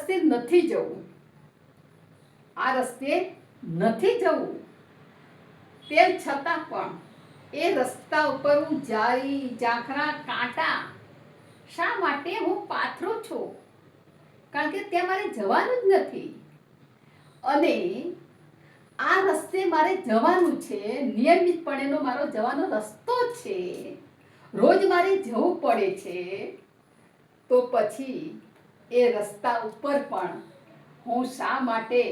રસ્તે નથી જવું, આ રસ્તે નથી જવું, તેમ છતાં પણ એ રસ્તા ઉપર હું જારી ઝાંખરા કાંટા શા માટે હું પાથરું છું? કારણ કે ત્યાં મારે જવાનું જ નથી. અને આ રસ્તે મારે જવાનું છે, નિયમિતપણેનો મારો જવાનો રસ્તો છે, રોજ મારે જવું પડે છે, તો પછી એ રસ્તા ઉપર પણ હું શા માટે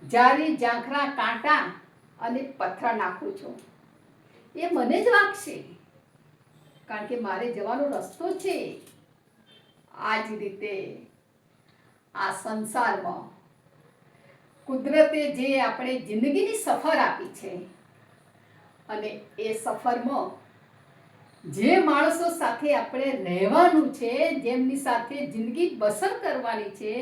જારી ઝાંખરા કાંટા અને પથ્થર નાખું છું? એ મને જ વાગશે, કારણ કે મારે જવાનો રસ્તો છે. આ જ રીતે આ સંસારમાં કુદરતે જે આપણે જિંદગીની સફર આપી છે, અને એ સફરમાં જે માણસો સાથે આપણે રહેવાનું છે, જેમની સાથે જિંદગી બસર કરવાની છે,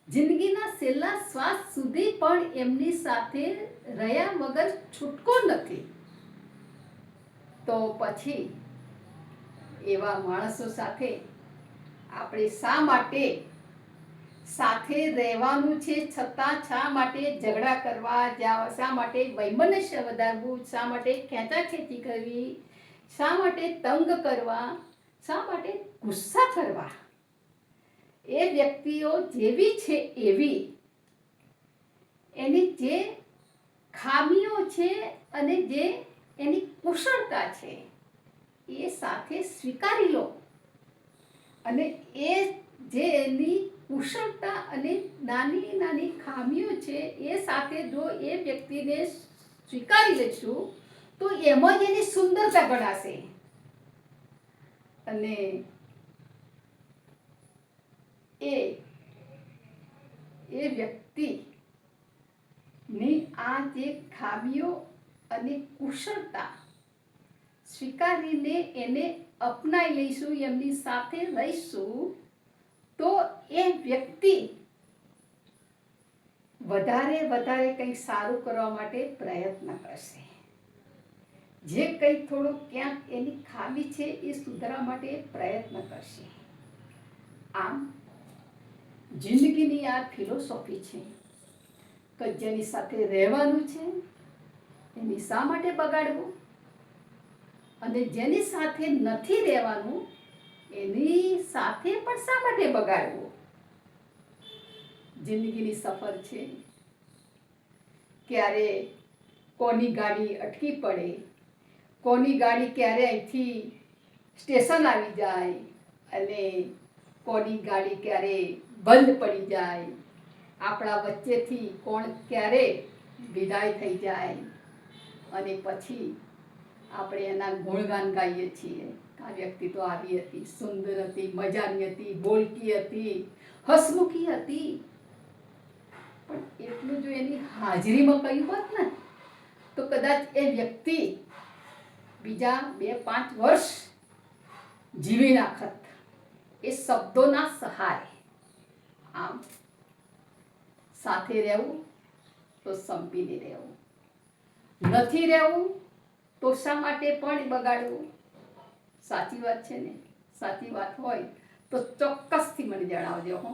જિંદગીના છેલ્લા શ્વાસ સુધી પણ એમની સાથે રહ્યા વગર છૂટકો નથી. તો પછી એવા માણસો સાથે આપણે શા માટે સાથે રહેવાનું છે, છતાં શા માટે ઝઘડા કરવા, શા માટે વૈમનસ્ય વધારવું, શા માટે ખેંચાખેંચી કરવી, શા માટે તંગ કરવા, શા માટે ગુસ્સા કરવા? એ વ્યક્તિઓ જેવી છે એવી એની જે ખામીઓ છે અને જે એની કુશળતા છે એ સાથે સ્વીકારી લો. અને એ જે એની કુશળતા અને નાની નાની ખામીઓ છે એ સાથે જો એ વ્યક્તિને સ્વીકારી લઈશું તો એમાં જ એની સુંદરતા ગણાશે. અને એ વ્યક્તિની આ જે ખામીઓ અને કુશળતા સ્વીકારીને એને અપનાવી લઈશું, એમની સાથે રહીશું, તો એ વ્યક્તિ વધારે કંઈક સારું કરવા માટે પ્રયત્ન કરશે. જે કંઈક થોડું ક્યાંક એની ખામી છે એ સુધારવા માટે પ્રયત્ન કરશે. આમ જિંદગીની આ ફિલોસોફી છે કે જેની સાથે રહેવાનું છે એની શા માટે બગાડવું, અને જેની સાથે નથી રહેવાનું એની સાથે પણ શા માટે બગાડવું? જિંદગીની સફર છે, ક્યારે કોની ગાડી અટકી પડે, કોની ગાડી ક્યારે અહીંથી સ્ટેશન આવી જાય અને કોની ગાડી ક્યારે બંધ પડી જાય, આપણા વચ્ચેથી કોણ ક્યારે વિદાય થઈ જાય, અને પછી આપણે એના ગુણગાન ગાઈએ છીએ. આ વ્યક્તિ તો આવી હતી, સુંદર હતી, મજાની હતી, બોલકી હતી, હસમુખી હતી. પણ એટલું જો એની હાજરીમાં કહ્યું હોત ને તો કદાચ એ વ્યક્તિ બીજા 2-5 વર્ષ જીવી નાખત એ શબ્દોના સહારે. આમ સાથે રહેવું તો સંપીને રહેવું, નથી રહેવું તો શા માટે પણ બગાડવું? સાચી વાત છે ને? સાચી વાત હોય તો ચોક્કસથી મને જણાવજો હો.